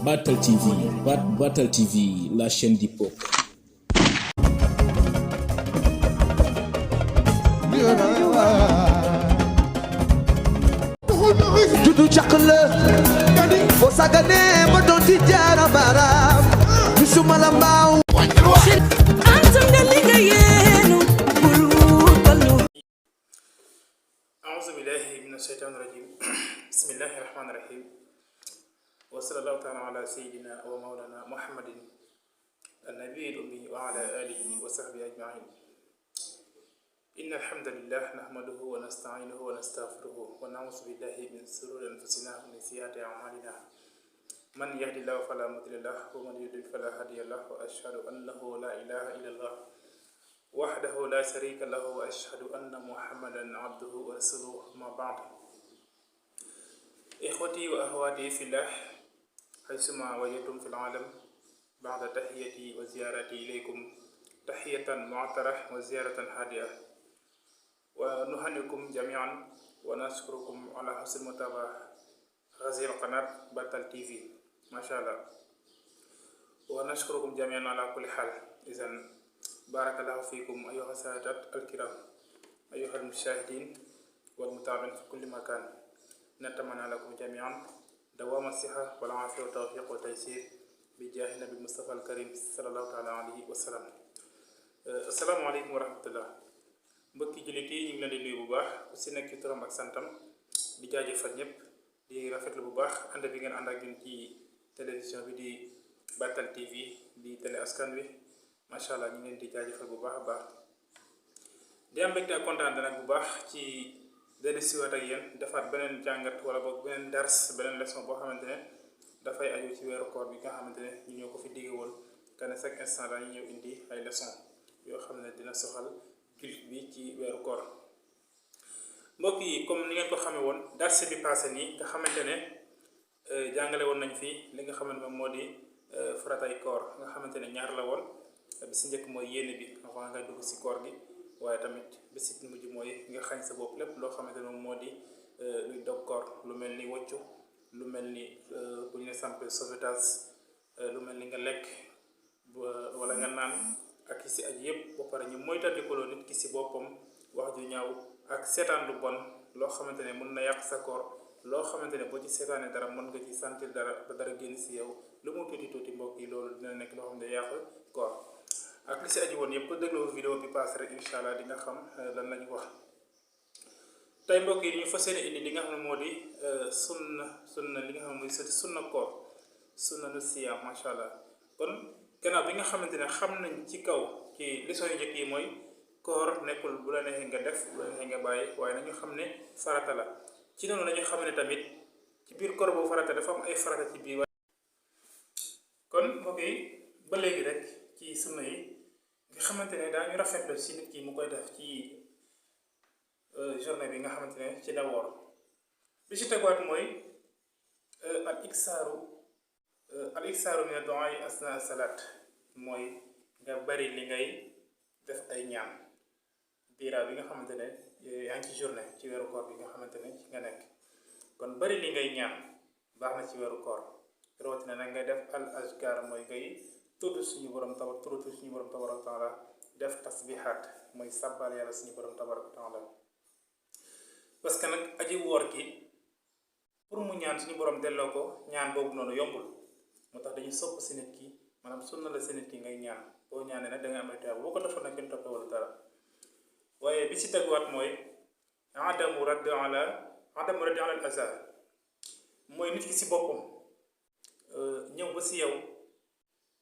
Battle TV, Battle TV, la chaîne du peuple. Dudu cakle boo sàgganee ma doon ci jaara baaraam bisuma la mbaaw أعوذ بالله من الشيطان الرجيم بسم الله الرحمن الرحيم وصلى الله تعالى على سيدنا ومولانا محمد النبي الأمي وعلى آله وصحبه أجمعين إن الحمد لله نحمده ونستعينه ونستغفره ونعوذ بالله من شرور أنفسنا ومن سيئات أعمالنا من يهد الله فلا مضل له ومن يضلل فلا هادي له وأشهد أنه لا إله إلا الله وحده لا شريك له وأشهد أن محمدا عبده ورسوله ما بعد إخوتي وأخواتي في الله حيثما وجدتم في العالم بعد تحيتي وزيارتي إليكم تحية معطرة وزيارة هادئة ونهنئكم جميعا ونشكركم على حسن المتابعة هذه القناة باتل تي في ما شاء الله ونشكركم جميعا على كل حال. إذن بارك الله فيكم أيها السادة الكرام أيها المشاهدين والمتابعين في كل مكان. نتمنى لكم جميعا دوام الصحة والعافية والتوفيق والتيسير بجاه النبي المصطفى الكريم صلى الله تعالى عليه وسلم. السلام عليكم ورحمة الله. mbokki jullit yi ñu ngi leen di nuyu bu baax ku si nekk ci turam ak santam di jaajëfal ñëpp di rafetlu bu baax ànd bi ngeen ànd ak ñun ci télévision bi di Battle TV di télé askan wi macha allah ñu ngi leen di jaajëfal bu baax a baax di am mbégte ak kontaan nag bu baax ci dellusiwaat ak yéen defaat beneen jàngat wala boog beneen dars beneen leçon boo xamante ne dafay aju ci weeru koor bi nga xamante ne ñu ñoo ko fi digge woon que ne chaque instant dañu ñëw indi ay leçon yoo xam ne dina soxal jullit bi ci weeru koor. mbokk yi comme ni ngeen ko xamee woon dars bi passé nii nga xamante ne jàngale woon nañ fi li nga xamante moom moo di faratay koor nga xamante ne ñaar la woon. bi si njëkk mooy yéene bi avant nga dugg si koor gi waaye tamit bi si mujj mooy nga xañ sa bopp lépp loo xamante ne moom moo di luy dog koor lu mel ni woccu lu mel ni bu ñu ne sampe sauvetage lu mel ni nga lekk wala nga naan ak si aj yëpp ba pare ñu moytandikuloo nit ki si boppam wax ju ñaaw ak seetaan lu bon loo xamante ne mën na yàq sa koor loo xamante ne boo ci seetaanee dara mën nga ci sentir dara ba dara génn si yow lu mu tuuti tuuti mbokk yi loolu dina nekk loo xam ne yàq koor ak li si aji woon yëpp dégloo vidéo bi passé rek incha allah di nga xam lan lañu wax. tey mbokk yi ñu fas yéene indi li nga xam ne moo di sunna li nga xam ne mooy sunna koor sunna nu siyaam macha allah. kon gannaaw bi nga xamante ne xam nañ ci kaw ci leçon yu njëkk yi mooy koor nekkul bu la neexee nga def bu la neexee nga bàyyi waaye nañu xam ne farata la ci noonu la ñu xam ne tamit ci biir koor boobu farata dafa am ay farata ci biir. kon mbokk yi ba léegi rek ci sunna yi nga xamante ne daañu rafetlu si nit ki mu koy def ci journée bi nga xamante ne ci la woor bi ci teguwaat mooy al iksaaru min ad-du'a asna salaat mooy nga bari li ngay def ay ñaan biira bi nga xamante ne yaa ngi ci journée ci weeru koor bi nga xamante ne ci nga nekk. kon bari li ngay ñaan baax na ci weeru koor rawatina nag ngay def al azkar mooy ngay tudd suñu borom tabaraka taala def tasbihaat mooy sabbal yàlla suñu borom tabaraka taala parce que nag aji woor ki pour mu ñaan suñu borom delloo ko ñaan boobu noonu yombul moo tax dañuy sopp si nit ki maanaam sunna la si nit ki ngay ñaan boo ñaanee nag da nga am ay tuyaaba boo ko defoon nag kenn toppee wala dara. waaye bi si teguwaat mooy adamu raddi ala al azar mooy nit ki si boppam ñëw ba si yow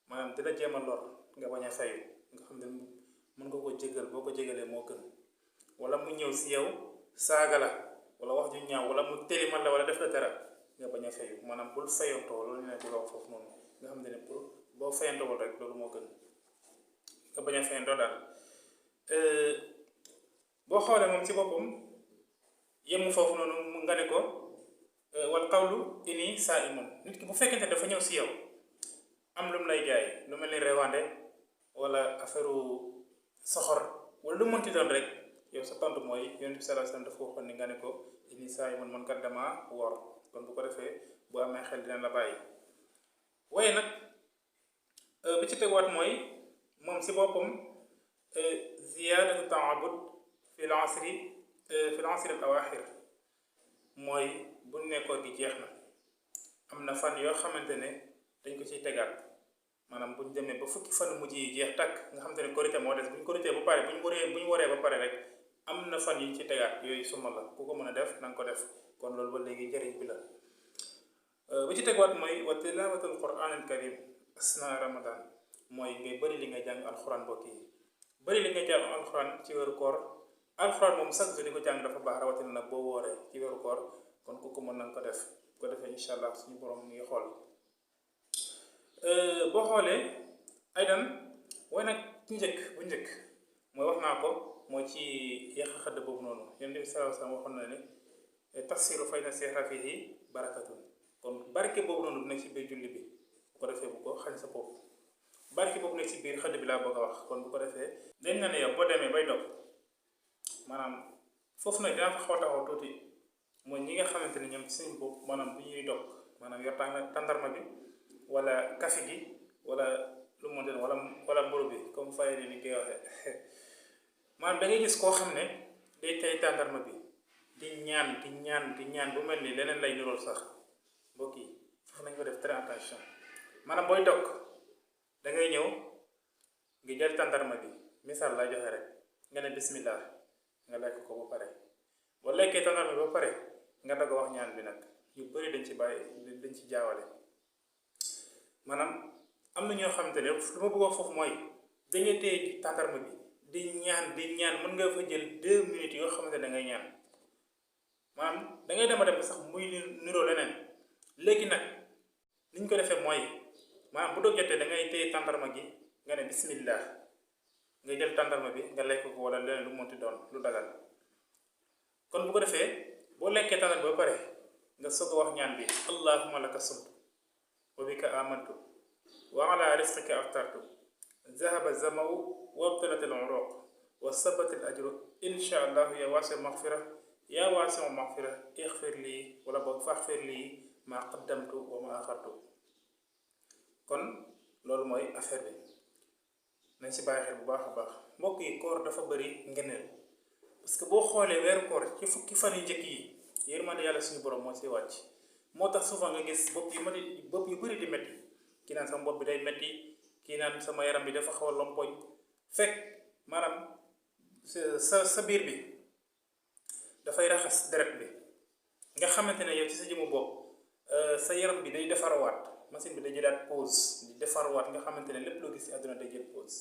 maanaam dina jéem a lor nga bañ a fayu nga xam ne mën nga ko jégal boo ko jégalee moo gën wala mu ñëw si yow saaga la wala wax ju ñaaw wala mu tëlimal la wala def la dara nga bañ a fayu maanaam bul fayantoo loolu ñu ne di la wax foofu noonu nga xam ne pour boo fayantoo rek loolu moo gën nga bañ a fayantoo daal. boo xoolee moom ci boppam yemu foofu noonu nga ne ko wal qawlu inni saa'imun nit ki bu fekkente dafa ñëw si yow am lu mu lay jaay lu mel ni reewande wala affaire soxor wala lu mënti doon rek yow sa tontu mooy yonent bi sallallahu alayhi wasallam dafa waxoon ni nga ne ko inni saa'imun man kat dama woor kon bu ko defee bu amee xel dina la bàyyi. waaye nag bi ci teguwaat mooy moom si boppam ziyaadatu taabud fil asri al awaaxir mooy bu nekkoor gi jeex na am na fan yoo xamante ne dañ ko ciy tegaat maanaam buñ demee ba fukki fan mujj yi jeex tàkk nga xamante ne korité moo des buñ korité ba pare buñ waree ba pare rek am na fan yi ci tegaat yooyu suma la ku ko mën a def na nga ko def kon loolu ba léegi njëriñ bi la. bi ci tegaat mooy wa tilaawatul quraan al karim asna ramadan mooy ngay bëri li ngay jàng alxuraan mbokk yi bëri li ngay jàng alxuraan ci weeru koor alxuraan moom chaque jour di ko jàng dafa baax rawatina nag boo wooree ci weeru koor kon ku ko mën na nga ko def bu ko defee incha allah suñu borom mu ngi xool. boo xoolee ay dan way nag bu njëkk mooy wax naa ko mooy ci yàq xadd boobu noonu Yonent bi sallallahu alayhi wa sallam waxoon na ne tafsiru fay na seexa fihi barakatun kon barke boobu noonu nekk ci biir julli bi bu ko defee bu ko xañ sa bopp barke boobu nekk ci biir xadd bi laa bëgg a wax kon bu ko defee dañ na ne yow boo demee bay dog maanaam foofu nag dinaa fa xaw a taxaw tuuti mooy ñi nga xamante ne ñoom ci seen bopp maanaam bu ñuy dog maanaam yor tàndarma bi wala café gi wala lu mu mënti wala mburu bi comme fayal yi ni koy waxee maanaam da ngay gis koo xam ne day tey tàndarma bi di ñaan bu mel ni leneen lay nirool sax mbokk yi foofu nañ ko def très attention maanaam booy dog da ngay ñëw nga jël tàndarma bi misaal laa joxe rek nga ne bismillah nga lekk ko ba pare boo lekkee tàndarma bi ba pare nga doog a wax ñaan bi nag yu bëri dañ ci jaawale. maanaam am na ñoo xamante ne lu ma bëgg wax foofu mooy dañuy téye tàndarma bi di ñaan mën nga fa jël 2 minutes yoo xamante ne da ngay ñaan maanaam da ngay dem a dem sax muy niroo leneen léegi nag ni ñu ko defee mooy maanaam bu doog jotee da ngay téye tàndarma gi nga ne bismillah nga jël tàndarma bi nga lekk ko wala leneen lu monti doon lu dagal kon bu ko defee boo lekkee tàndarma bi ba pare nga soog a wax ñaan bi allahumma laka sumtu wa bika amantu wa ala rizqika aftartu zahaba zamau wabtalat al uruq wa sabat al ajru insha allahu ya waasi maxfira ya waasi maxfira ixfir lii wala boog faxfir lii ma qaddamtu wa ma axartu kon loolu mooy affaire bi nañ si bàyyi xel bu baax a baax mbokk yi koor dafa bëri ngeneel parce que boo xoolee weeru koor ci fukki fan yu njëkk yi yërmande yàlla suñu borom moo si wàcc moo tax souvent nga gis bopp yu bëri di métti kii naan sama bopp bi day métti kii naan sama yaram bi dafa xaw a lompoñ fekk maanaam sa biir bi dafay raxas deret bi nga xamante ne yow ci sa jëmu bopp sa yaram bi day defarwaat machine bi day jëlaat pause di defarwaat nga xamante ne lépp loo gis ci àdduna day jël pause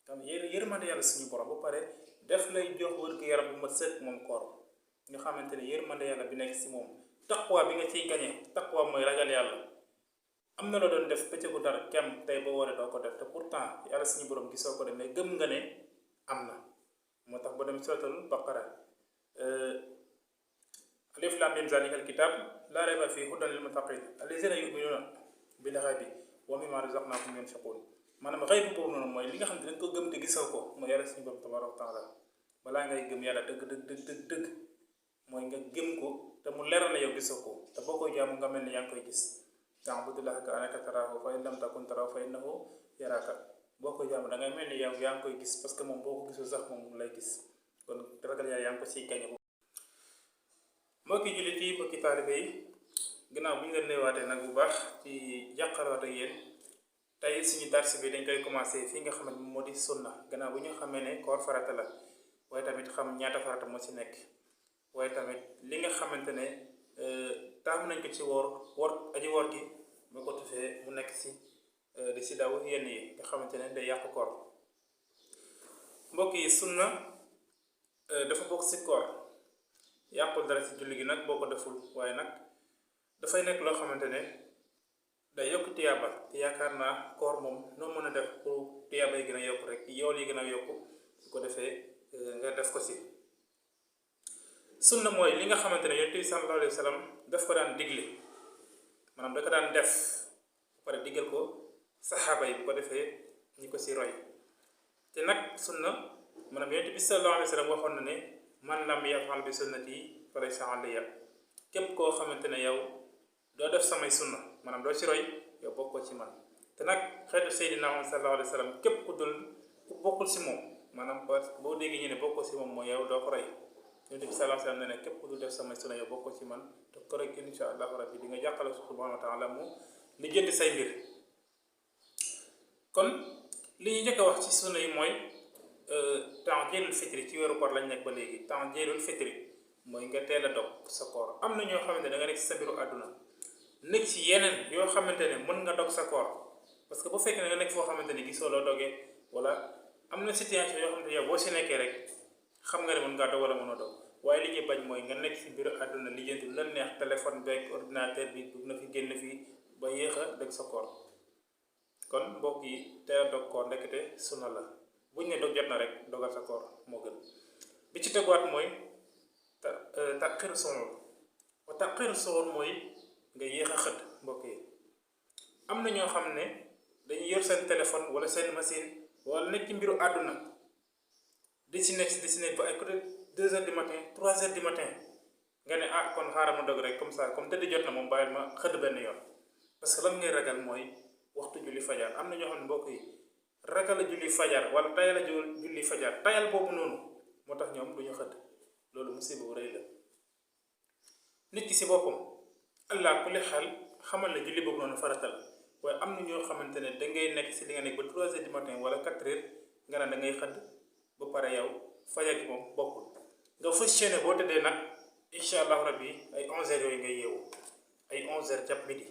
xam yërmande yàlla suñu borom ba pare def lay jox wërgu yaram bu ma sëkk moom koor nga xamante ne yërmande yàlla bi nekk si moom taqwa bi nga ciy gañe taqwa mooy ragal yàlla am na la doon def bëccëgu dara kem tey boo waree doo ko def te pourtant yàlla suñu borom gisoo ko de mais gëm nga ne am na moo tax ba dem suratul baqara alif lam mim zalikal kitab laa rayba fiihi hudan lil muttaqin allazina yu'minuna bil ghaybi wa mimma razaqnahum yunfiqun maanaam xëy bu boobu noonu mooy li nga xam ne dañ ko gëm te gisoo ko mooy yàlla suñu borom tabaraka wa taala balaa ngay gëm yàlla dëgg mooy nga gëm ko te mu leeral na yow gisoo ko te boo koy jaamu nga mel ni yaa ngi koy gis ta'budullaha ka'annaka taraahu fa in lam takun taraahu fa innahu yaraaka boo koy jaamu da ngay mel ni yow yaa ngi koy gis parce que moom boo ko gisul sax moom mu lay gis kon ragal yàlla yaa ngi ko siy gañe ko. mbokki jullit yi mbokki taalibe yi ginnaaw bu ñu leen nuyuwaatee nag bu baax ci jàqaraat ak yéen tey suñu darsi bi dañ koy commencé fii nga xamante moo di sunna gannaaw bu ñu xamee ne koor farata la waaye tamit xam ñaata farata moo ci nekk waaye tamit li nga xamante ne taamu nañ ko ci aji woor gi boo ko tufee mu nekk si di si daw yenn yi nga xamante ne day yàq koor mbokk yi sunna dafa bokk si koor yàqul dara si julli gi nag boo ko deful waaye nag dafay nekk loo xamante ne day yokk tiyaaba te yaakaar naa koor moom noo mën a def pour tiyaaba yi gën a yokk rek yool yi gën a yokk su ko defee nga def ko si sunna mooy li nga xamante ne yonent bi sallallahu alayhi wa sallam daf ko daan digle maanaam da ko daan def ba pare diggal ko saxaaba yi bu ko defee ñi ko si roy te nag sunna maanaam yonent bi sallallahu alayhi wa sallam waxoon na ne man lam yafal bi sunnati falaysa alayya képp koo xamante ne yow doo def samay sunna maanaam doo ci roy yow bokkoo ci man te nag xeetu Seydina Muhammad sallallahu alayhi wa sallam képp ku bokkul si moom maanaam boo déggee ñu ne bokkoo si moom mooy yow doo ko roy Yonent bi sallallahu alayhi wa sallam ne képp ku dul def samay sunna yow bokkoo ci man te ko rek insha allahu rabbi di nga jàqale subhanahu wa taala mu li jënd say mbir. kon li ñu njëkk a wax ci sunna yi mooy ta'jilul fitri ci weeru koor lañ nekk ba léegi ta'jilul fitri mooy nga teel a dog sa koor am na ñoo xamante ne da nga nekk ci sa mbiru àdduna nekk ci yeneen yoo xamante ne mën nga dog sa koor parce que bu fekkee ne nga nekk foo xamante ne gisoo loo dogee wala am na situation yoo xamante ne yow boo si nekkee rek xam nga ne mën ngaa dog wala mën a dog waaye li ñuy bañ mooy nga nekk ci mbiru àdduna lijjanti lu la neex téléphone beeg ordinateur bi dugg na fi génn fii ba yéex a dog sa koor kon mbokk yi teel a dog koor ndekete sunna la buñ ne dog jot na rek dogal sa koor moo gën bi ci teguwaat mooy taqiru suhur wa taqiru suhur mooy nga yéex a xëdd mbokk yi am na ñoo xam ne dañuy yor seen téléphone wala seen machine wala nekk ci mbiru àdduna di si nekk ba ay côté 2 heures du matin 3 heures du matin nga ne kon xaaral ma dog rek comme ça comme tëdd jot na moom bàyyil ma xëdd benn yoon parce que lan ngay ragal mooy waxtu julli fajar am na ñoo xam ne mbokk yi ragal a julli fajar wala tayal a julli fajar tayal boobu noonu moo tax ñoom du ñu xëdd loolu musiba bu rëy la nit ki si boppam allah kulli xaal xamal ne julli boobu noonu farata la waaye am na ñoo xamante ne dangay nekk si li nga nekk ba 3 heures du matin wala 4 heures nga ne da ngay xëdd ba pare yow fajar gi moom bokkul nga fas yéene boo tëddee nag incha allahu rabbi ay 11 heures yooyu ngay yeewu ay 11 heures jàpp midi